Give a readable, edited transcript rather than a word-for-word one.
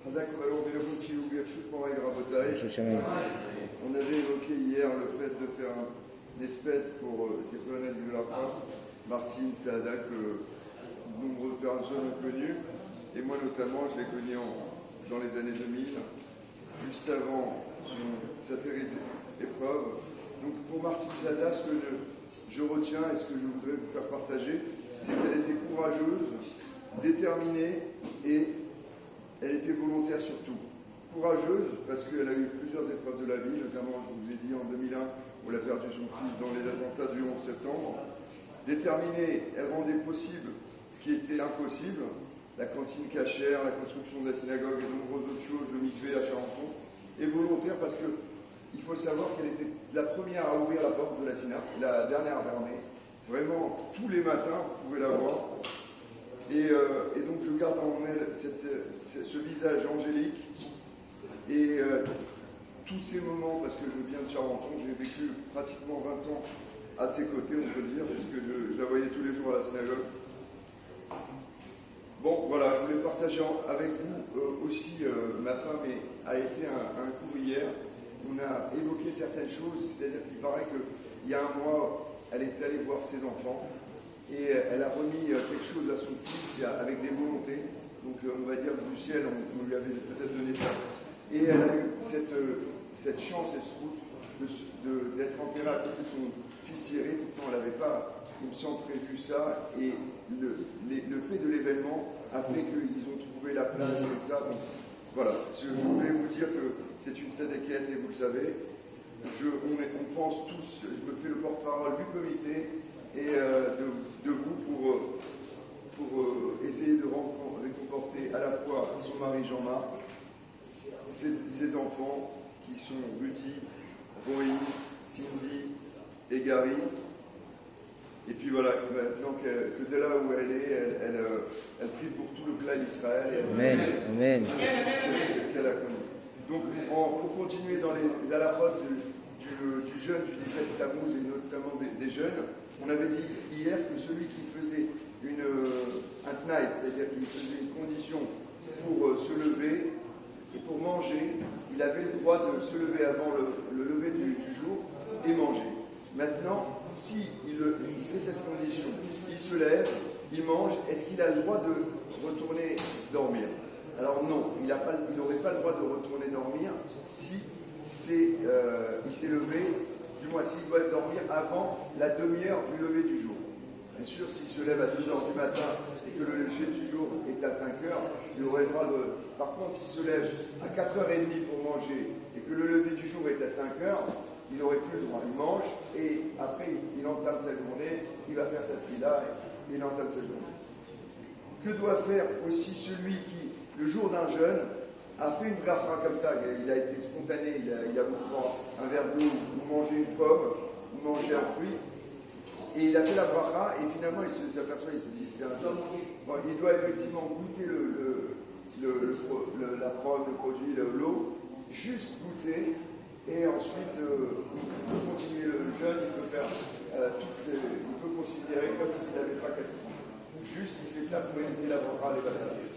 On avait évoqué hier le fait de faire un espèce pour Zéphane du Lapin, Martine, Saada, que de nombreuses personnes ont connu. Et moi notamment, je l'ai connu dans les années 2000, juste avant sa terrible épreuve. Donc pour Martine Saada, ce que je retiens et ce que je voudrais vous faire partager, c'est qu'elle était courageuse, déterminée et elle était volontaire surtout. Courageuse parce qu'elle a eu plusieurs épreuves de la vie, notamment, je vous ai dit, en 2001, où elle a perdu son fils dans les attentats du 11 septembre. Déterminée, elle rendait possible ce qui était impossible, la cantine cachère, la construction de la synagogue et de nombreuses autres choses, le mikvé à Charenton. Et volontaire parce qu'il faut savoir qu'elle était la première à ouvrir la porte de la synagogue, la dernière à fermer. Vraiment, tous les matins, vous pouvez la voir. Et donc je garde en elle ce visage angélique et tous ces moments, parce que je viens de Charenton, j'ai vécu pratiquement 20 ans à ses côtés, on peut le dire, puisque je la voyais tous les jours à la synagogue. Bon, voilà, je voulais partager avec vous aussi, ma femme a été un cours hier, on a évoqué certaines choses, c'est-à-dire qu'il paraît qu'il y a un mois, elle est allée voir ses enfants, et elle a remis quelque chose à son fils avec des volontés. Donc on va dire du ciel, on lui avait peut-être donné ça. Et elle a eu cette chance, cette route d'être enterrée à côté de son fils Thierry. Pourtant elle n'avait pas, il me semble, prévu ça. Et le fait de l'événement a fait qu'ils ont trouvé la place comme ça. Donc, voilà, je voulais vous dire que c'est une sédéquette et vous le savez. On pense tous, je me fais le porte-parole du comité et de vous pour essayer de réconforter à la fois son mari Jean-Marc, ses enfants qui sont Rudy, Roy, Cindy et Gary. Et puis voilà, maintenant que de là où elle est, elle prie pour tout le clan d'Israël. Amen. Amen. Qu'elle a connu. Donc pour continuer dans les halakhot du jeûne du 17 Tammuz et notamment des jeunes, on avait dit hier que celui qui faisait un tnaï, c'est-à-dire qu'il faisait une condition pour se lever et pour manger, il avait le droit de se lever avant le lever du jour et manger. Maintenant, si il fait cette condition, il se lève, il mange, est-ce qu'il a le droit de retourner dormir? Alors non, il n'aurait pas le droit de retourner dormir si il s'est levé, du moins s'il doit dormir avant la demi-heure du lever du jour. Bien sûr, s'il se lève à 2h du matin et que le lever du jour est à 5h, il aurait le droit de... Par contre, s'il se lève à 4h30 pour manger et que le lever du jour est à 5h, il n'aurait plus le droit. Il mange et après, il entame sa journée, il va faire sa fila et il entame sa journée. Que doit faire aussi celui qui, le jour d'un jeûne, a fait une bracha comme ça, il a été spontané, il a voulu prendre un verre d'eau ou manger une pomme ou manger un fruit, et il a fait la bracha et finalement il s'aperçoit, il s'est dit c'est un jeûne. Bon, il doit effectivement goûter la pomme, le produit, l'eau, juste goûter, et ensuite il peut continuer le jeûne, il peut faire il peut considérer comme s'il n'avait pas cassé. Juste il fait ça pour éviter la bracha, les batailles.